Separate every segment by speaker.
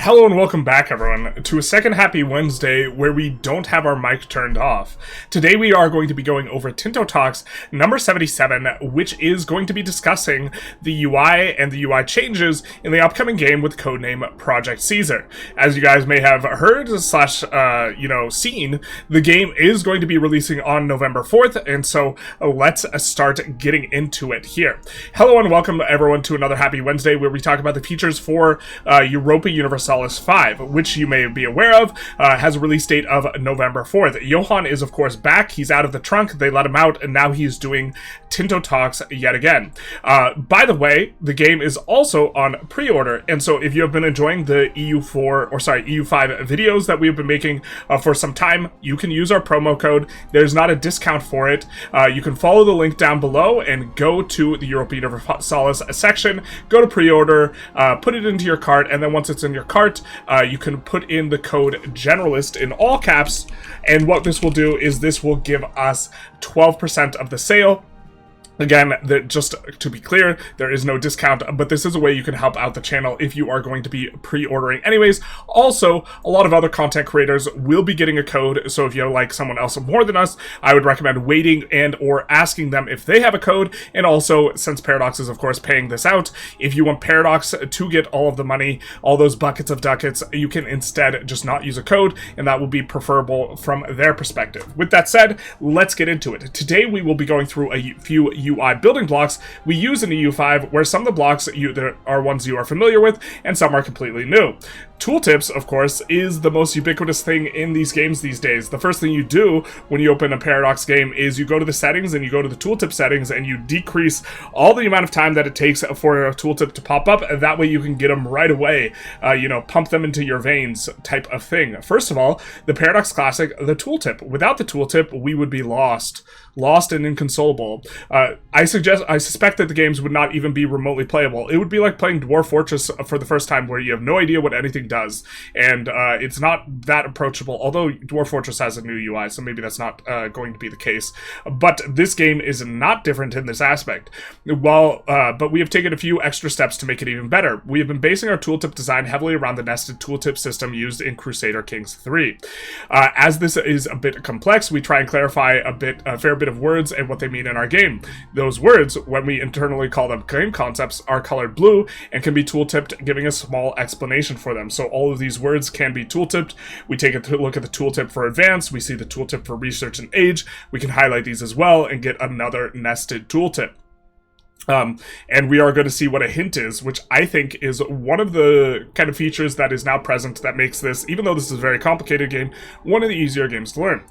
Speaker 1: Hello and welcome back, everyone, to a second Happy Wednesday where we don't have our mic turned off. Today we are going to be going over Tinto Talks number 77, which is going to be discussing the UI and the UI changes in the upcoming game with codename Project Caesar. As you guys may have heard slash seen, the game is going to be releasing on November 4th, and so let's start getting into it here. Hello and welcome, everyone, to another Happy Wednesday where we talk about the features for Europa Universalis 5, which you may be aware of, has a release date of November 4th. Johan is, of course, back. He's out of the trunk. They let him out, and now he's doing Tinto Talks yet again. By the way, the game is also on pre-order, and so if you have been enjoying the EU5 videos that we've been making for some time, you can use our promo code. There's not a discount for it. You can follow the link down below and go to the Europa Universalis section, go to pre-order, put it into your cart, and then once it's in your cart, you can put in the code GENERALIST in all caps, and what this will do is this will give us 12% of the sale. Again, just to be clear, there is no discount, but this is a way you can help out the channel if you are going to be pre-ordering anyways. Also, a lot of other content creators will be getting a code, so if you like someone else more than us, I would recommend waiting and or asking them if they have a code. And also, since Paradox is of course paying this out, if you want Paradox to get all of the money, all those buckets of ducats, you can instead just not use a code, and that will be preferable from their perspective. With that said, let's get into it. Today we will be going through a few UI building blocks we use in EU5, where some of the blocks are ones you are familiar with and some are completely new. Tooltips, of course, is the most ubiquitous thing in these games these days. The first thing you do when you open a Paradox game is you go to the settings and you go to the tooltip settings and you decrease all the amount of time that it takes for a tooltip to pop up, and that way you can get them right away, pump them into your veins type of thing. First of all, the Paradox Classic, the tooltip. Without the tooltip, we would be lost and inconsolable. I suspect that the games would not even be remotely playable. It would be like playing Dwarf Fortress for the first time, where you have no idea what anything does, and it's not that approachable, although Dwarf Fortress has a new UI, so maybe that's not going to be the case. But this game is not different in this aspect. But we have taken a few extra steps to make it even better. We have been basing our tooltip design heavily around the nested tooltip system used in Crusader Kings 3. As this is a bit complex, we try and clarify a fair bit of words and what they mean in our game. Those words, when we internally call them game concepts, are colored blue and can be tooltipped, giving a small explanation for them. So all of these words can be tooltipped. We take a look at the tooltip for advanced, we see the tooltip for research and age, we can highlight these as well and get another nested tooltip. And we are going to see what a hint is, which I think is one of the kind of features that is now present that makes this, even though this is a very complicated game, one of the easier games to learn.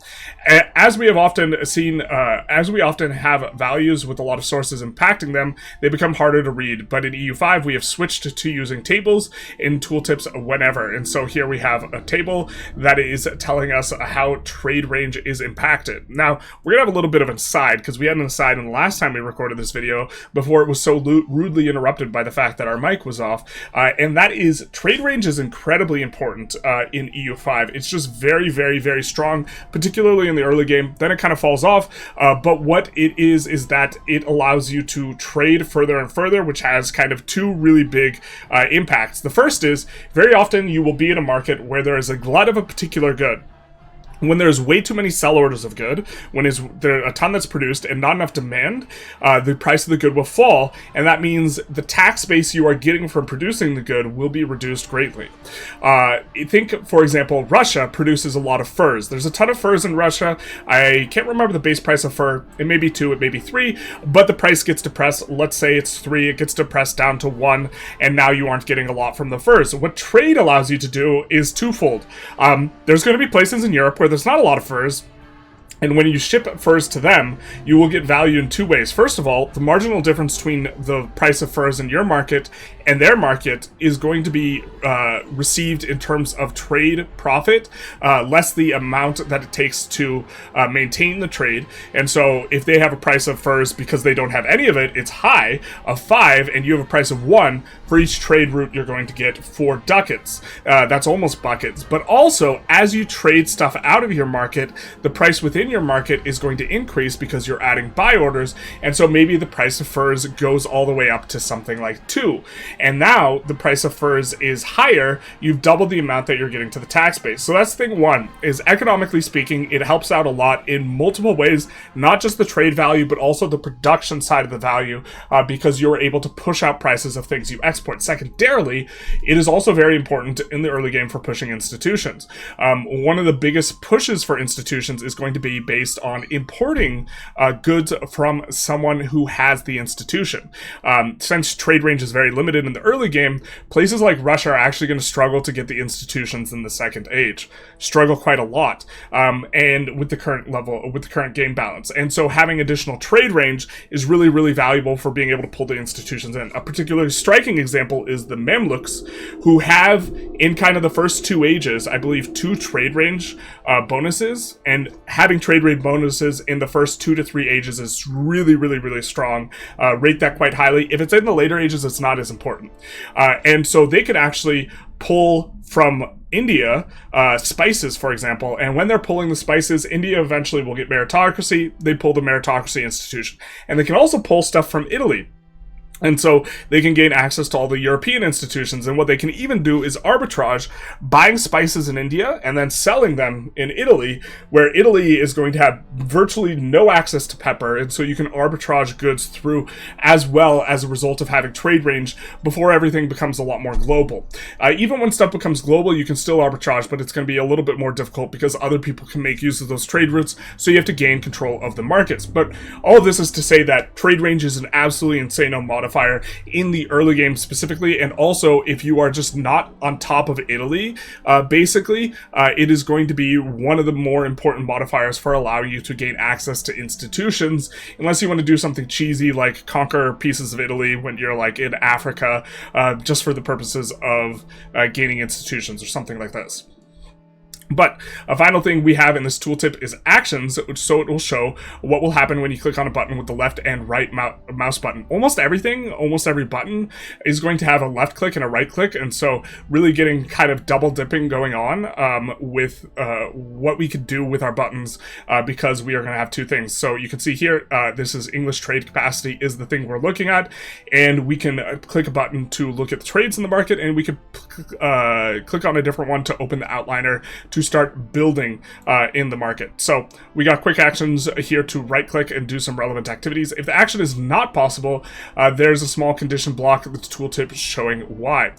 Speaker 1: As we have often seen, as we often have values with a lot of sources impacting them, they become harder to read. But in EU5, we have switched to using tables in tooltips whenever. And so here we have a table that is telling us how trade range is impacted. Now, we're going to have a little bit of an aside, because we had an aside in the last time we recorded this video, before it was so rudely interrupted by the fact that our mic was off, and that is trade range is incredibly important in EU5. It's just very, very, very strong, particularly in the early game. Then it kind of falls off, but what it is that it allows you to trade further and further, which has kind of two really big impacts. The first is, very often you will be in a market where there is a glut of a particular good. When there's way too many sell orders of good, when there a ton that's produced and not enough demand, the price of the good will fall, and that means the tax base you are getting from producing the good will be reduced greatly. Think, for example, Russia produces a lot of furs. There's a ton of furs in Russia. I can't remember the base price of fur. It may be 2, it may be 3, but the price gets depressed. Let's say it's 3, it gets depressed down to 1, and now you aren't getting a lot from the furs. What trade allows you to do is twofold. There's going to be places in Europe where there's not a lot of furs, and when you ship furs to them, you will get value in two ways. First of all, the marginal difference between the price of furs in your market and their market is going to be received in terms of trade profit, less the amount that it takes to maintain the trade. And so if they have a price of furs because they don't have any of it, it's high, of 5, and you have a price of 1, for each trade route you're going to get 4 ducats. That's almost buckets. But also, as you trade stuff out of your market, the price within in your market is going to increase because you're adding buy orders, and so maybe the price of furs goes all the way up to something like 2. And now the price of furs is higher, you've doubled the amount that you're getting to the tax base. So that's thing one, is economically speaking, it helps out a lot in multiple ways, not just the trade value, but also the production side of the value, because you're able to push out prices of things you export. Secondarily, it is also very important in the early game for pushing institutions. One of the biggest pushes for institutions is going to be based on importing goods from someone who has the institution. Since trade range is very limited in the early game, places like Russia are actually going to struggle to get the institutions in the second age. Struggle quite a lot, and with the current game balance. And so having additional trade range is really, really valuable for being able to pull the institutions in. A particularly striking example is the Mamluks, who have, in kind of the first 2 ages, I believe 2 trade range bonuses, and having trade range bonuses in the first 2 to 3 ages is really, really, really strong. Rate that quite highly. If it's in the later ages, it's not as important. And so they could actually pull from India spices, for example, and when they're pulling the spices, India eventually will get meritocracy. They pull the meritocracy institution. And they can also pull stuff from Italy. And so they can gain access to all the European institutions, and what they can even do is arbitrage, buying spices in India and then selling them in Italy, where Italy is going to have virtually no access to pepper, and so you can arbitrage goods through as well as a result of having trade range before everything becomes a lot more global. Even when stuff becomes global, you can still arbitrage, but it's going to be a little bit more difficult because other people can make use of those trade routes, so you have to gain control of the markets. But all of this is to say that trade range is an absolutely insane modifier in the early game specifically, and also if you are just not on top of Italy, basically, it is going to be one of the more important modifiers for allowing you to gain access to institutions, unless you want to do something cheesy like conquer pieces of Italy when you're like in Africa, just for the purposes of gaining institutions or something like this. But a final thing we have in this tooltip is actions, so it will show what will happen when you click on a button with the left and right mouse button. Almost every button is going to have a left click and a right click, and so really getting kind of double dipping going on with what we could do with our buttons, because we are going to have 2 things. So you can see here, this is English trade capacity is the thing we're looking at, and we can click a button to look at the trades in the market, and we could click on a different one to open the outliner to start building in the market. So we got quick actions here to right click and do some relevant activities. If the action is not possible, there's a small condition block of the tooltip showing why.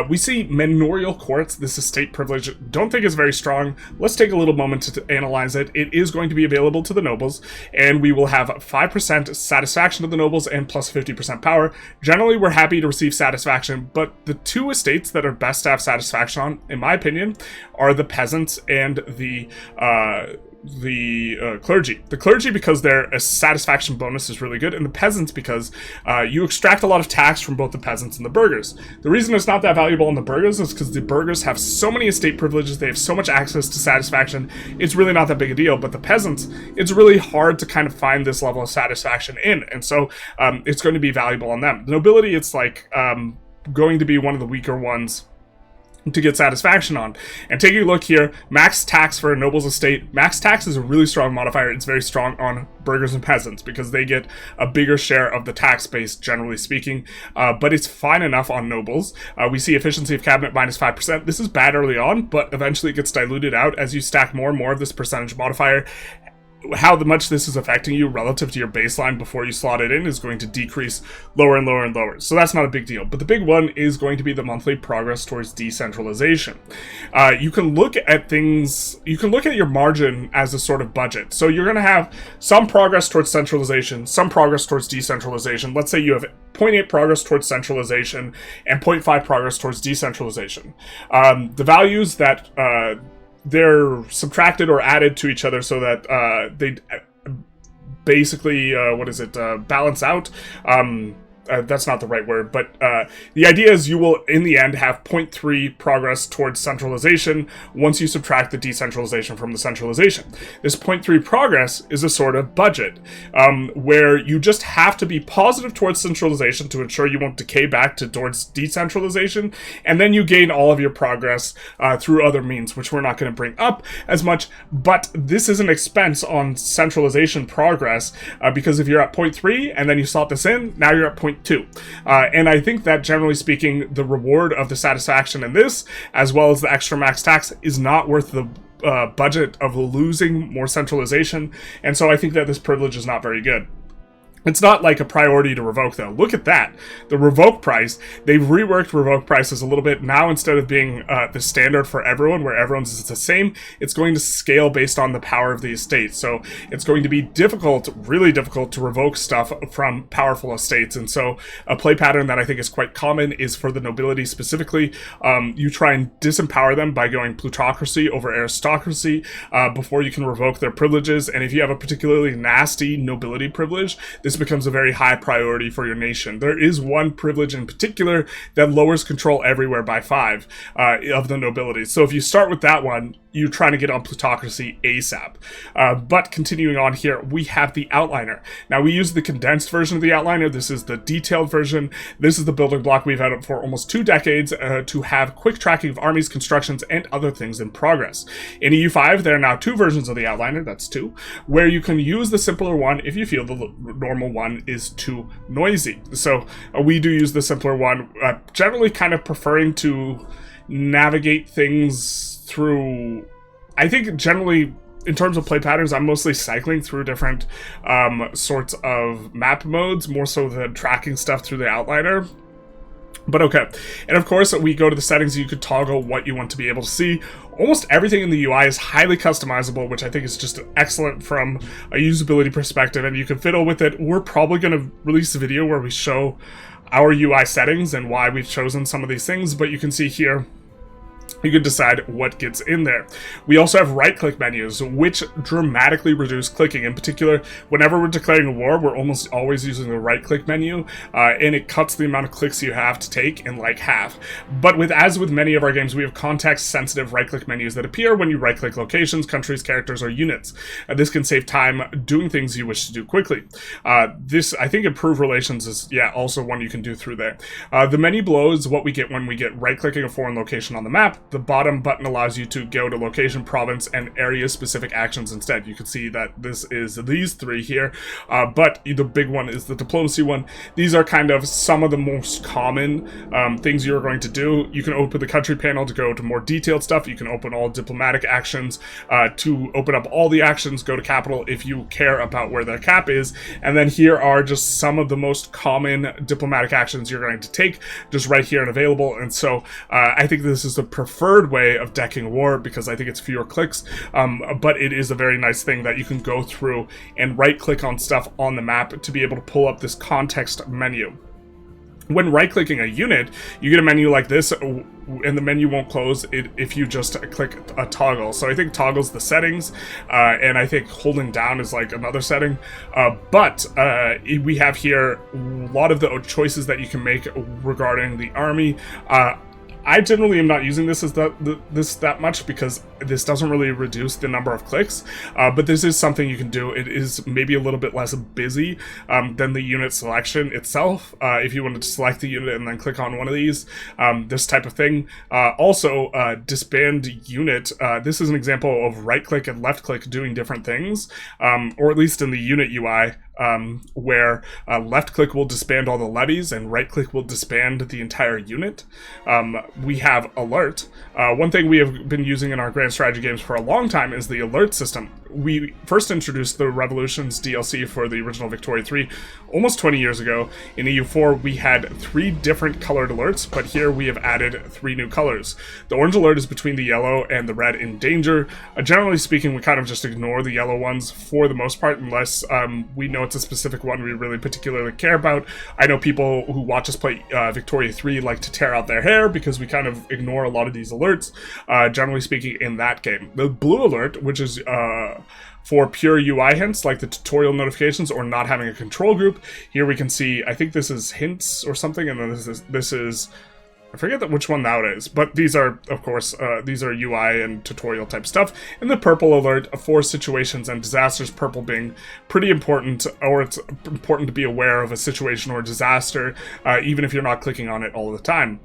Speaker 1: We see manorial courts. This is state privilege. Don't think it's very strong. Let's take a little moment to analyze it. It is going to be available to the nobles, and we will have 5% satisfaction of the nobles and plus 50% power. Generally, we're happy to receive satisfaction, but the 2 estates that are best to have satisfaction on, in my opinion, are the peasants and the clergy. The clergy because their satisfaction bonus is really good, and the peasants because you extract a lot of tax from both the peasants and the burghers. The reason it's not that valuable in the burghers is because the burghers have so many estate privileges, they have so much access to satisfaction, it's really not that big a deal. But the peasants, it's really hard to kind of find this level of satisfaction in, and so it's going to be valuable on them. The nobility, it's like going to be one of the weaker ones to get satisfaction on. And taking a look here, max tax for a noble's estate. Max tax is a really strong modifier. It's very strong on burghers and peasants because they get a bigger share of the tax base, generally speaking, but it's fine enough on nobles. We see efficiency of cabinet minus 5%. This is bad early on, but eventually it gets diluted out as you stack more and more of this percentage modifier. How much this is affecting you relative to your baseline before you slot it in is going to decrease lower and lower and lower. So that's not a big deal. But the big one is going to be the monthly progress towards decentralization. You can look at things, you can look at your margin as a sort of budget. So you're going to have some progress towards centralization, some progress towards decentralization. Let's say you have 0.8 progress towards centralization and 0.5 progress towards decentralization. The values that they're subtracted or added to each other so that they basically balance out. that's not the right word, but the idea is you will, in the end, have 0.3 progress towards centralization once you subtract the decentralization from the centralization. This 0.3 progress is a sort of budget, where you just have to be positive towards centralization to ensure you won't decay back towards decentralization, and then you gain all of your progress through other means, which we're not going to bring up as much, but this is an expense on centralization progress, because if you're at 0.3 and then you slot this in, now you're at 0.2. And I think that generally speaking, the reward of the satisfaction in this, as well as the extra max tax, is not worth the budget of losing more centralization. And so I think that this privilege is not very good. It's not like a priority to revoke, though. Look at that. The revoke price, they've reworked revoke prices a little bit. Now, instead of being the standard for everyone, where everyone's is the same, it's going to scale based on the power of the estate. So it's going to be difficult, really difficult, to revoke stuff from powerful estates. And so a play pattern that I think is quite common is for the nobility specifically. You try and disempower them by going plutocracy over aristocracy before you can revoke their privileges. And if you have a particularly nasty nobility privilege, this becomes a very high priority for your nation. There is one privilege in particular that lowers control everywhere by 5 of the nobility. So if you start with that one, you're trying to get on plutocracy ASAP. But continuing on here, we have the outliner. Now, we use the condensed version of the outliner. This is the detailed version. This is the building block we've had for almost 2 decades to have quick tracking of armies, constructions, and other things in progress. In EU5, there are now 2 versions of the outliner, that's 2, where you can use the simpler one if you feel the normal one is too noisy. So we do use the simpler one, generally kind of preferring to navigate things through. I think generally in terms of play patterns, I'm mostly cycling through different sorts of map modes, more so than tracking stuff through the outliner. But okay, and of course we go to the settings. You could toggle what you want to be able to see. Almost everything in the UI is highly customizable, which I think is just excellent from a usability perspective, and you can fiddle with it. We're probably going to release a video where we show our UI settings and why we've chosen some of these things, but you can see here you can decide what gets in there. We also have right-click menus, which dramatically reduce clicking. In particular, whenever we're declaring a war, we're almost always using the right-click menu, and it cuts the amount of clicks you have to take in like half. But as with many of our games, we have context-sensitive right-click menus that appear when you right-click locations, countries, characters, or units. This can save time doing things you wish to do quickly. This, I think, improve relations is, also one you can do through there. The menu below is what we get when we get right-clicking a foreign location on the map. The bottom button allows you to go to location, province, and area-specific actions instead. You can see that this is these 3 here, but the big one is the diplomacy one. These are kind of some of the most common things you're going to do. You can open the country panel to go to more detailed stuff. You can open all diplomatic actions to open up all the actions, go to capital if you care about where their cap is, and then here are just some of the most common diplomatic actions you're going to take just right here and available. And so I think this is the preferred way of decking war because I think it's fewer clicks, but it is a very nice thing that you can go through and right-click on stuff on the map to be able to pull up this context menu. When right-clicking a unit, you get a menu like this, and the menu won't close if you just click a toggle. So I think toggle's the settings, and I think holding down is like another setting. But we have here a lot of the choices that you can make regarding the army. I generally am not using this as that much because this doesn't really reduce the number of clicks, but this is something you can do. It is maybe a little bit less busy than the unit selection itself. If you wanted to select the unit and then click on one of these, this type of thing. Also, disband unit. This is an example of right-click and left-click doing different things, or at least in the unit UI. Where left-click will disband all the levies and right-click will disband the entire unit. We have alert. One thing we have been using in our grand strategy games for a long time is the alert system. We first introduced the Revolutions DLC for the original Victoria 3 almost 20 years ago. In EU4, we had 3 different colored alerts, but here we have added 3 new colors. The orange alert is between the yellow and the red in danger. Generally speaking, we kind of just ignore the yellow ones for the most part, unless we know it's a specific one we really particularly care about. I know people who watch us play Victoria 3 like to tear out their hair because we kind of ignore a lot of these alerts, generally speaking, in that game. The blue alert, which is For pure UI hints, like the tutorial notifications or not having a control group, here we can see, I think this is hints or something, and then this is I forget which one that is, but these are, of course, these are UI and tutorial type stuff. And the purple alert for situations and disasters, purple being pretty important, or it's important to be aware of a situation or disaster, even if you're not clicking on it all the time.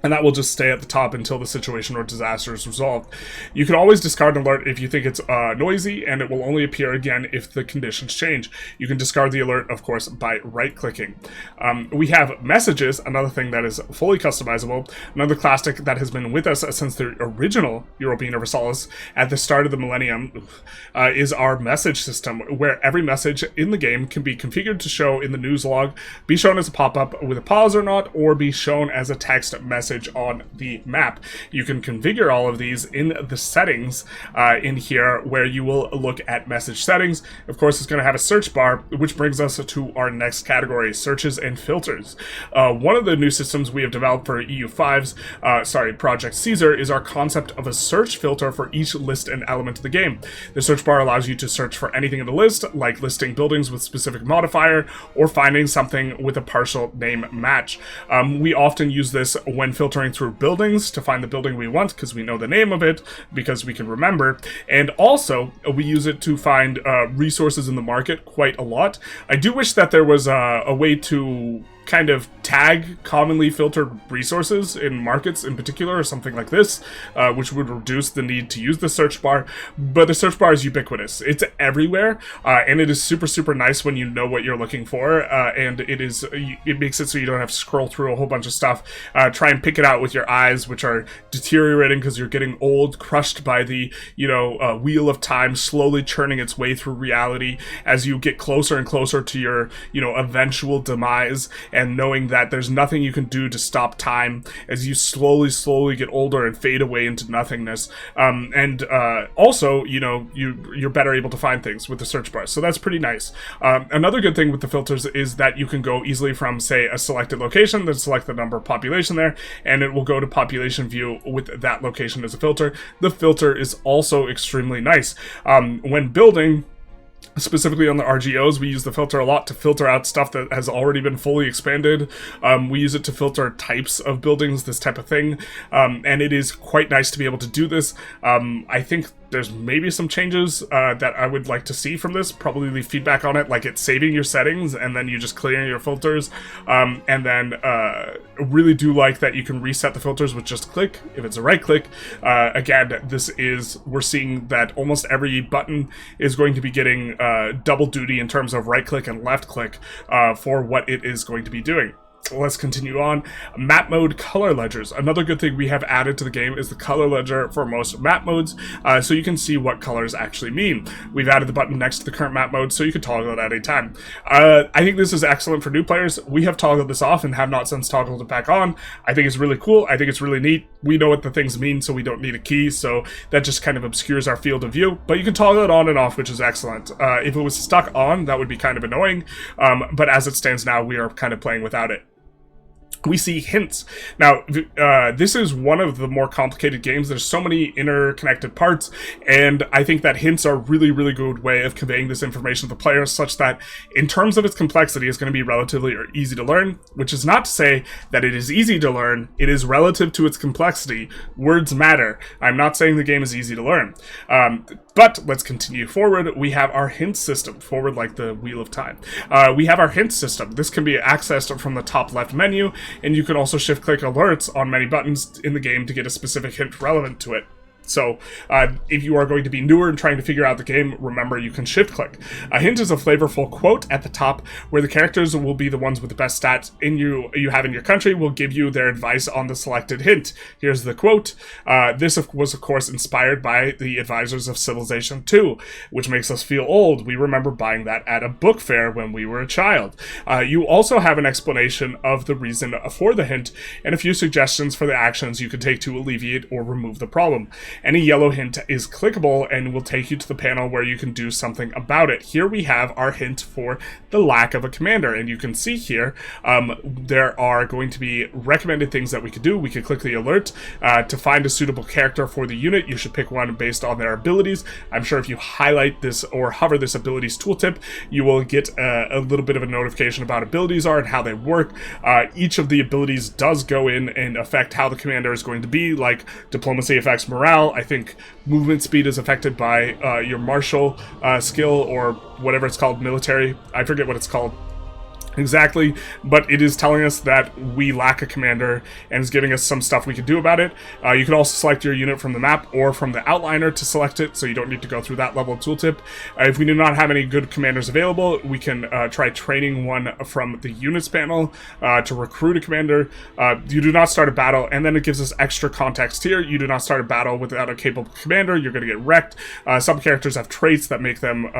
Speaker 1: And that will just stay at the top until the situation or disaster is resolved. You can always discard an alert if you think it's noisy, and it will only appear again if the conditions change. You can discard the alert, of course, by right-clicking. We have messages, another thing that is fully customizable. Another classic that has been with us since the original Europa Universalis at the start of the millennium is our message system, where every message in the game can be configured to show in the news log, be shown as a pop-up with a pause or not, or be shown as a text message on the map. You can configure all of these in the settings in here, where you will look at message settings. Of course, it's going to have a search bar, which brings us to our next category, searches and filters. One of the new systems we have developed for EU5's, Project Caesar, is our concept of a search filter for each list and element of the game. The search bar allows you to search for anything in the list, like listing buildings with specific modifier, or finding something with a partial name match. We often use this when filtering through buildings to find the building we want, because we know the name of it, because we can remember, and also we use it to find resources in the market quite a lot. I do wish that there was a way to kind of tag commonly filtered resources in markets in particular, or something like this, which would reduce the need to use the search bar. But the search bar is ubiquitous. It's everywhere, and it is super nice when you know what you're looking for, and it makes it so you don't have to scroll through a whole bunch of stuff, try and pick it out with your eyes, which are deteriorating because you're getting old, crushed by the wheel of time slowly churning its way through reality as you get closer and closer to your eventual demise, and knowing that there's nothing you can do to stop time as you slowly get older and fade away into nothingness. Also, you're better able to find things with the search bar, so that's pretty nice. Another good thing with the filters is that you can go easily from, say, a selected location, then select the number of population there, and it will go to population view with that location as a filter. The filter is also extremely nice. When building, specifically on the RGOs, we use the filter a lot to filter out stuff that has already been fully expanded. We use it to filter types of buildings, this type of thing, and it is quite nice to be able to do this. I think there's maybe some changes that I would like to see from this. Probably leave feedback on it, like it's saving your settings and then you just clearing your filters. And then really do like that you can reset the filters with just a click if it's a right click. Again, we're seeing that almost every button is going to be getting double duty in terms of right click and left click for what it is going to be doing. Let's continue on. Map mode color ledgers. Another good thing we have added to the game is the color ledger for most map modes, so you can see what colors actually mean. We've added the button next to the current map mode, so you can toggle it at any time. I think this is excellent for new players. We have toggled this off and have not since toggled it back on. I think it's really cool. I think it's really neat. We know what the things mean, so we don't need a key, so that just kind of obscures our field of view. But you can toggle it on and off, which is excellent. If it was stuck on, that would be kind of annoying, but as it stands now, we are kind of playing without it. We see hints. Now, this is one of the more complicated games. There's so many interconnected parts, and I think that hints are a really good way of conveying this information to the player, such that in terms of its complexity, it's going to be relatively easy to learn, which is not to say that it is easy to learn. It is relative to its complexity. Words matter. I'm not saying the game is easy to learn. But let's continue forward. We have our hint system, forward like the wheel of time. We have our hint system. This can be accessed from the top left menu, and you can also shift-click alerts on many buttons in the game to get a specific hint relevant to it. So, if you are going to be newer and trying to figure out the game, remember you can shift-click. A hint is a flavorful quote at the top, where the characters will be the ones with the best stats you have in your country will give you their advice on the selected hint. Here's the quote. This was, of course, inspired by the advisors of Civilization 2, which makes us feel old. We remember buying that at a book fair when we were a child. You also have an explanation of the reason for the hint, and a few suggestions for the actions you can take to alleviate or remove the problem. any yellow hint is clickable and will take you to the panel where you can do something about it. Here we have our hint for the lack of a commander, and you can see here there are going to be recommended things that we could do. We could click the alert to find a suitable character for the unit. You should pick one based on their abilities. I'm sure if you highlight this or hover this abilities tooltip, you will get a little bit of a notification about abilities are and how they work. Each of the abilities does go in and affect how the commander is going to be, like diplomacy affects morale. I think movement speed is affected by your martial skill, or whatever it's called, military. I forget what it's called exactly, but it is telling us that we lack a commander and is giving us some stuff we can do about it. You can also select your unit from the map or from the outliner to select it, so you don't need to go through that level of tooltip. If we do not have any good commanders available, we can try training one from the units panel to recruit a commander. You do not start a battle, and then it gives us extra context here. You do not start a battle without a capable commander. You're going to get wrecked. Some characters have traits that make them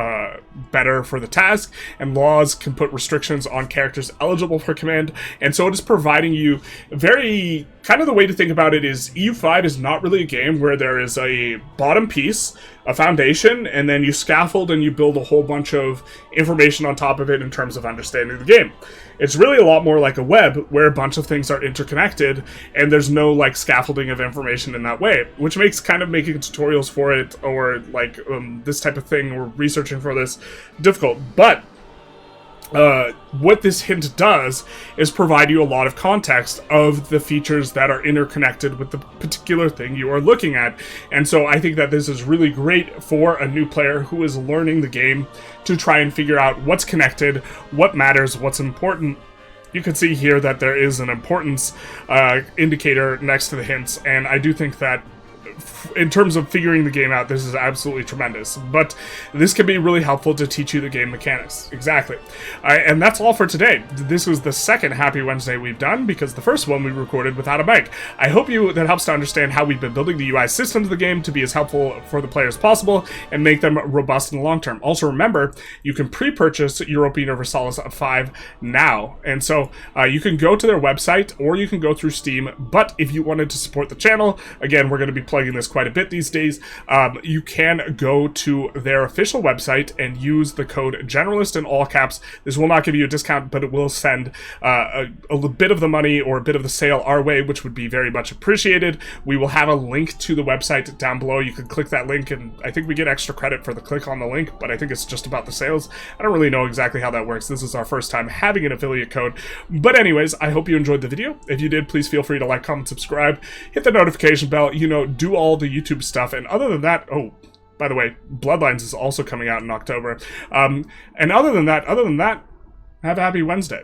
Speaker 1: better for the task, and laws can put restrictions on characters eligible for command, and so it is providing you very kind of the way to think about it is EU5 is not really a game where there is a bottom piece, a foundation, and then you scaffold and you build a whole bunch of information on top of it in terms of understanding the game. It's really a lot more like a web where a bunch of things are interconnected and there's no like scaffolding of information in that way, which makes kind of making tutorials for it or like this type of thing or researching for this difficult. But what this hint does is provide you a lot of context of the features that are interconnected with the particular thing you are looking at. And so I think that this is really great for a new player who is learning the game to try and figure out what's connected, what matters, what's important. You can see here that there is an importance indicator next to the hints, and I do think that in terms of figuring the game out, this is absolutely tremendous. But this can be really helpful to teach you the game mechanics. Exactly. And that's all for today. This was the second Happy Wednesday we've done, because the first one we recorded without a mic. I hope that helps to understand how we've been building the UI system of the game to be as helpful for the players possible and make them robust in the long term. Also remember, you can pre-purchase Europa Universalis 5 now. And so you can go to their website or you can go through Steam. But if you wanted to support the channel, again, we're going to be plugging this quite a bit these days, you can go to their official website and use the code generalist in all caps. This will not give you a discount, but it will send a bit of the money or a bit of the sale our way, which would be very much appreciated. We will have a link to the website down below. You can click that link, and I think we get extra credit for the click on the link, but I think it's just about the sales. I don't really know exactly how that works. This is our first time having an affiliate code. But anyways, I hope you enjoyed the video. If you did, please feel free to like, comment, subscribe, hit the notification bell, do all the YouTube stuff. And other than that, oh, by the way, Bloodlines is also coming out in October. And other than that, have a happy Wednesday.